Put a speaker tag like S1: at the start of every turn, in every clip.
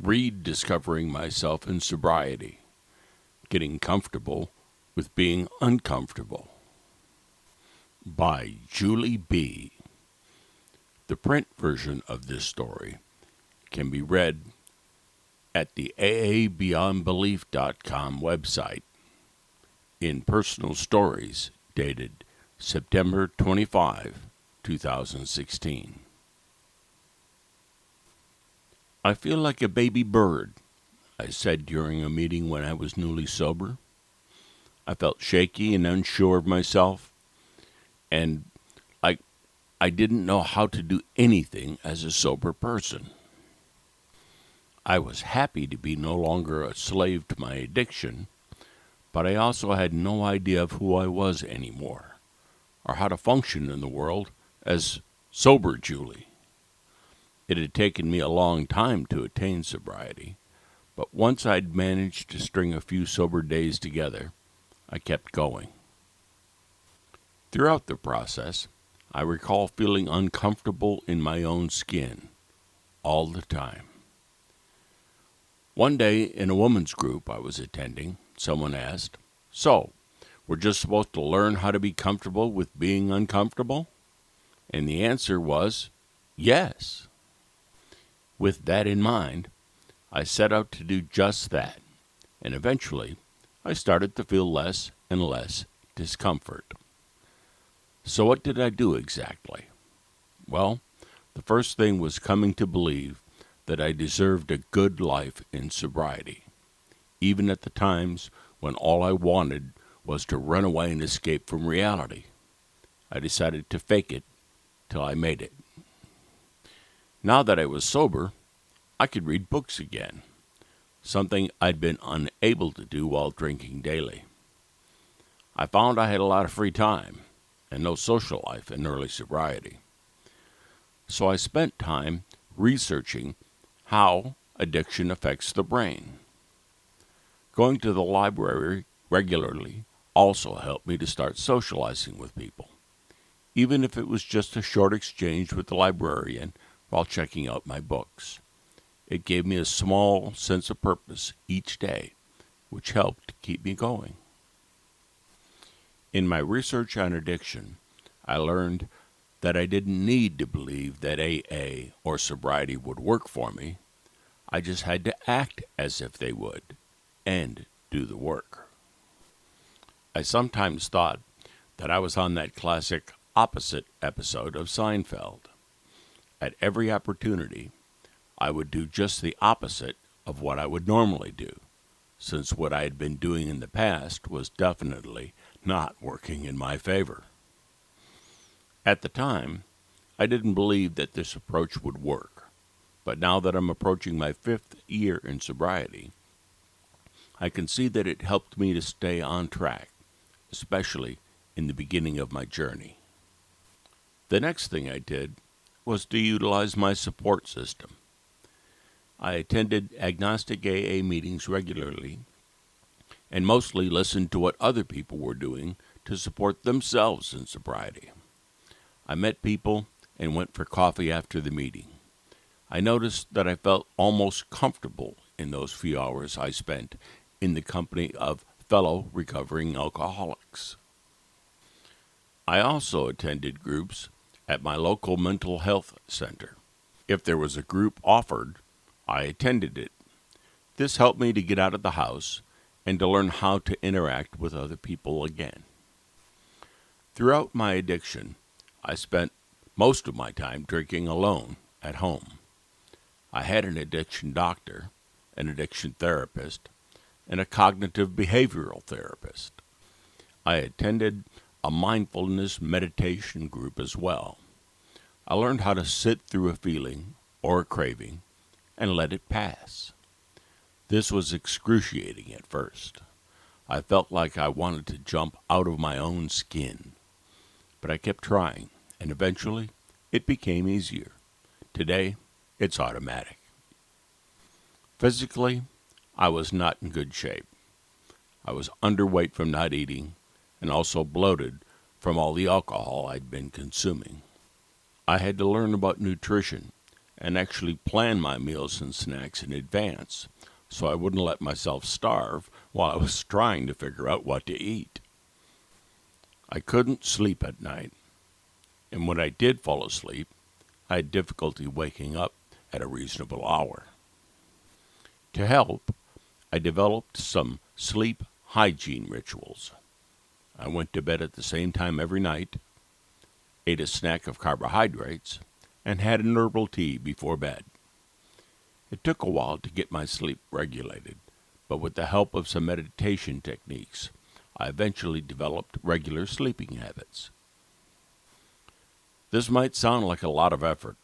S1: Rediscovering Myself in Sobriety, Getting Comfortable with Being Uncomfortable, by Julie B. The print version of this story can be read at the aabeyondbelief.com website in Personal Stories dated September 25, 2016. I feel like a baby bird, I said during a meeting when I was newly sober. I felt shaky and unsure of myself, and like I didn't know how to do anything as a sober person. I was happy to be no longer a slave to my addiction, but I also had no idea of who I was anymore, or how to function in the world as sober Julie. It had taken me a long time to attain sobriety, but once I'd managed to string a few sober days together, I kept going. Throughout the process, I recall feeling uncomfortable in my own skin all the time. One day in a women's group I was attending, someone asked, "So, we're just supposed to learn how to be comfortable with being uncomfortable?" And the answer was, yes. With that in mind, I set out to do just that, and eventually I started to feel less and less discomfort. So what did I do exactly? Well, the first thing was coming to believe that I deserved a good life in sobriety, even at the times when all I wanted was to run away and escape from reality. I decided to fake it till I made it. Now that I was sober, I could read books again, something I'd been unable to do while drinking daily. I found I had a lot of free time and no social life in early sobriety. So I spent time researching how addiction affects the brain. Going to the library regularly also helped me to start socializing with people, even if it was just a short exchange with the librarian while checking out my books. It gave me a small sense of purpose each day, which helped keep me going. In my research on addiction, I learned that I didn't need to believe that AA or sobriety would work for me. I just had to act as if they would and do the work. I sometimes thought that I was on that classic opposite episode of Seinfeld. At every opportunity, I would do just the opposite of what I would normally do, since what I had been doing in the past was definitely not working in my favor. At the time, I didn't believe that this approach would work, but now that I'm approaching my 5th year in sobriety, I can see that it helped me to stay on track, especially in the beginning of my journey. The next thing I did was to utilize my support system. I attended agnostic AA meetings regularly and mostly listened to what other people were doing to support themselves in sobriety. I met people and went for coffee after the meeting. I noticed that I felt almost comfortable in those few hours I spent in the company of fellow recovering alcoholics. I also attended groups at my local mental health center. If there was a group offered, I attended it. This helped me to get out of the house and to learn how to interact with other people again. Throughout my addiction, I spent most of my time drinking alone at home. I had an addiction doctor, an addiction therapist, and a cognitive behavioral therapist. I attended a mindfulness meditation group as well. I learned how to sit through a feeling or a craving and let it pass. This was excruciating at first. I felt like I wanted to jump out of my own skin. But I kept trying, and eventually it became easier. Today, it's automatic. Physically, I was not in good shape. I was underweight from not eating and also bloated from all the alcohol I'd been consuming. I had to learn about nutrition and actually plan my meals and snacks in advance so I wouldn't let myself starve while I was trying to figure out what to eat. I couldn't sleep at night, and when I did fall asleep, I had difficulty waking up at a reasonable hour. To help, I developed some sleep hygiene rituals. I went to bed at the same time every night, ate a snack of carbohydrates, and had an herbal tea before bed. It took a while to get my sleep regulated, but with the help of some meditation techniques, I eventually developed regular sleeping habits. This might sound like a lot of effort,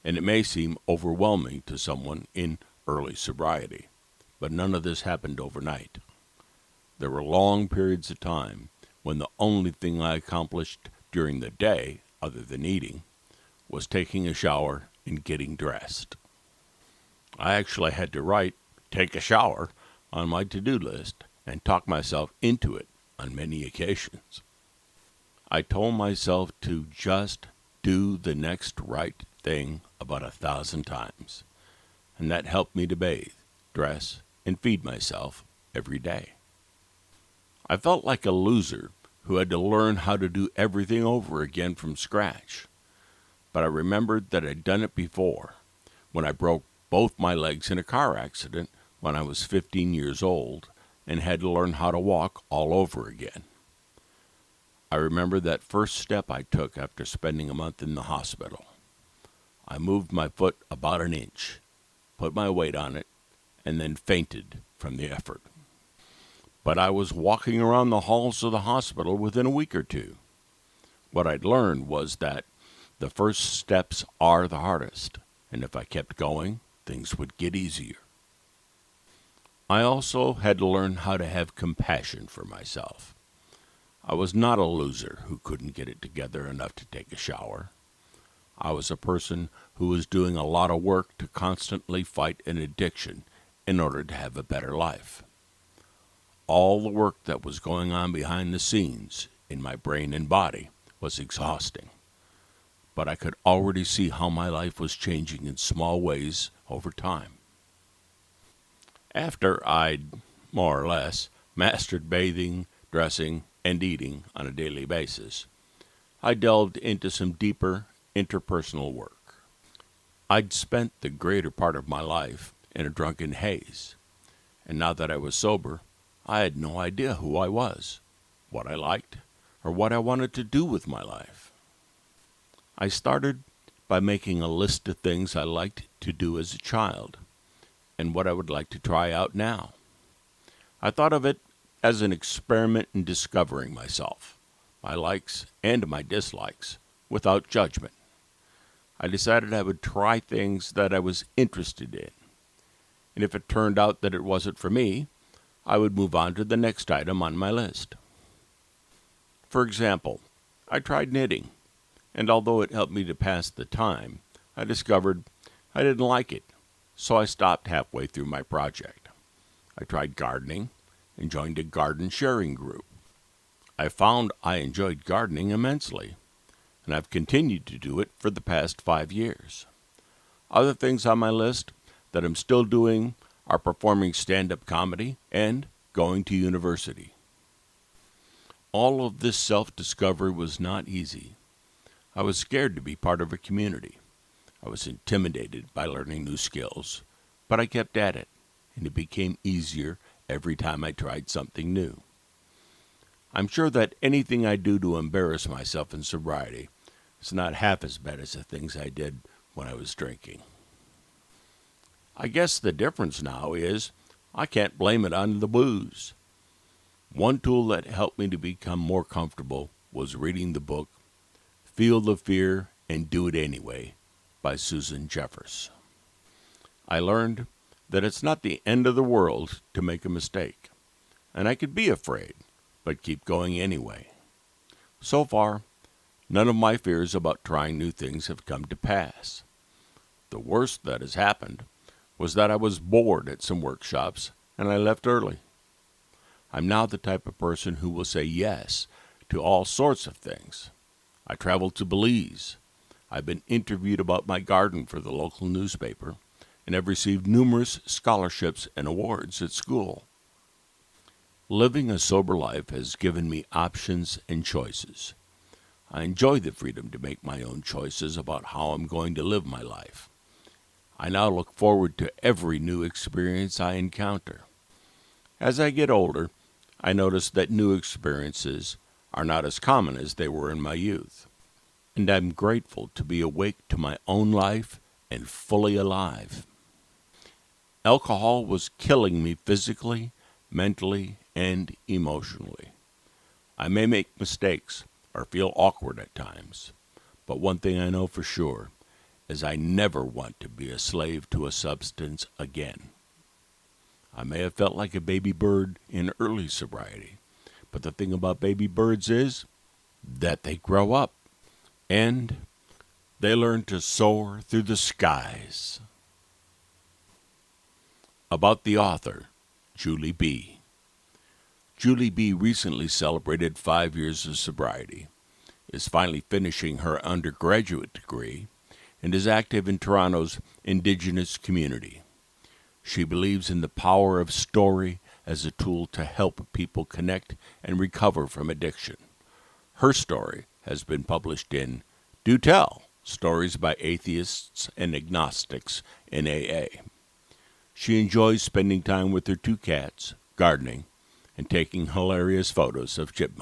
S1: and it may seem overwhelming to someone in early sobriety, but none of this happened overnight. There were long periods of time when the only thing I accomplished during the day, other than eating, was taking a shower and getting dressed. I actually had to write "take a shower" on my to-do list and talk myself into it on many occasions. I told myself to just do the next right thing about 1,000 times, and that helped me to bathe, dress, and feed myself every day. I felt like a loser who had to learn how to do everything over again from scratch, but I remembered that I'd done it before when I broke both my legs in a car accident when I was 15 years old and had to learn how to walk all over again. I remember that first step I took after spending a month in the hospital. I moved my foot about an inch, put my weight on it, and then fainted from the effort. But I was walking around the halls of the hospital within a week or two. What I'd learned was that the first steps are the hardest, and if I kept going, things would get easier. I also had to learn how to have compassion for myself. I was not a loser who couldn't get it together enough to take a shower. I was a person who was doing a lot of work to constantly fight an addiction in order to have a better life. All the work that was going on behind the scenes in my brain and body was exhausting, but I could already see how my life was changing in small ways over time. After I'd, more or less, mastered bathing, dressing, and eating on a daily basis, I delved into some deeper interpersonal work. I'd spent the greater part of my life in a drunken haze, and now that I was sober, I had no idea who I was, what I liked, or what I wanted to do with my life. I started by making a list of things I liked to do as a child and what I would like to try out now. I thought of it as an experiment in discovering myself, my likes and my dislikes, without judgment. I decided I would try things that I was interested in, and if it turned out that it wasn't for me, I would move on to the next item on my list. For example, I tried knitting, and although it helped me to pass the time, I discovered I didn't like it, so I stopped halfway through my project. I tried gardening and joined a garden sharing group. I found I enjoyed gardening immensely, and I've continued to do it for the past 5 years. Other things on my list that I'm still doing are performing stand-up comedy and going to university. All of this self-discovery was not easy. I was scared to be part of a community. I was intimidated by learning new skills, but I kept at it, and it became easier every time I tried something new. I'm sure that anything I do to embarrass myself in sobriety is not half as bad as the things I did when I was drinking. I guess the difference now is I can't blame it on the booze. One tool that helped me to become more comfortable was reading the book Feel the Fear and Do It Anyway by Susan Jeffers. I learned that it's not the end of the world to make a mistake, and I could be afraid, but keep going anyway. So far, none of my fears about trying new things have come to pass. The worst that has happened was that I was bored at some workshops and I left early. I'm now the type of person who will say yes to all sorts of things. I traveled to Belize. I've been interviewed about my garden for the local newspaper, and have received numerous scholarships and awards at school. Living a sober life has given me options and choices. I enjoy the freedom to make my own choices about how I'm going to live my life. I now look forward to every new experience I encounter. As I get older, I notice that new experiences are not as common as they were in my youth. And I'm grateful to be awake to my own life and fully alive. Alcohol was killing me physically, mentally, and emotionally. I may make mistakes or feel awkward at times, but one thing I know for sure is I never want to be a slave to a substance again. I may have felt like a baby bird in early sobriety, but the thing about baby birds is that they grow up and they learn to soar through the skies. About the author, Julie B. Julie B. recently celebrated 5 years of sobriety, is finally finishing her undergraduate degree, and is active in Toronto's Indigenous community. She believes in the power of story as a tool to help people connect and recover from addiction. Her story has been published in Do Tell, Stories by Atheists and Agnostics in AA. She enjoys spending time with her 2 cats, gardening, and taking hilarious photos of chipmunks.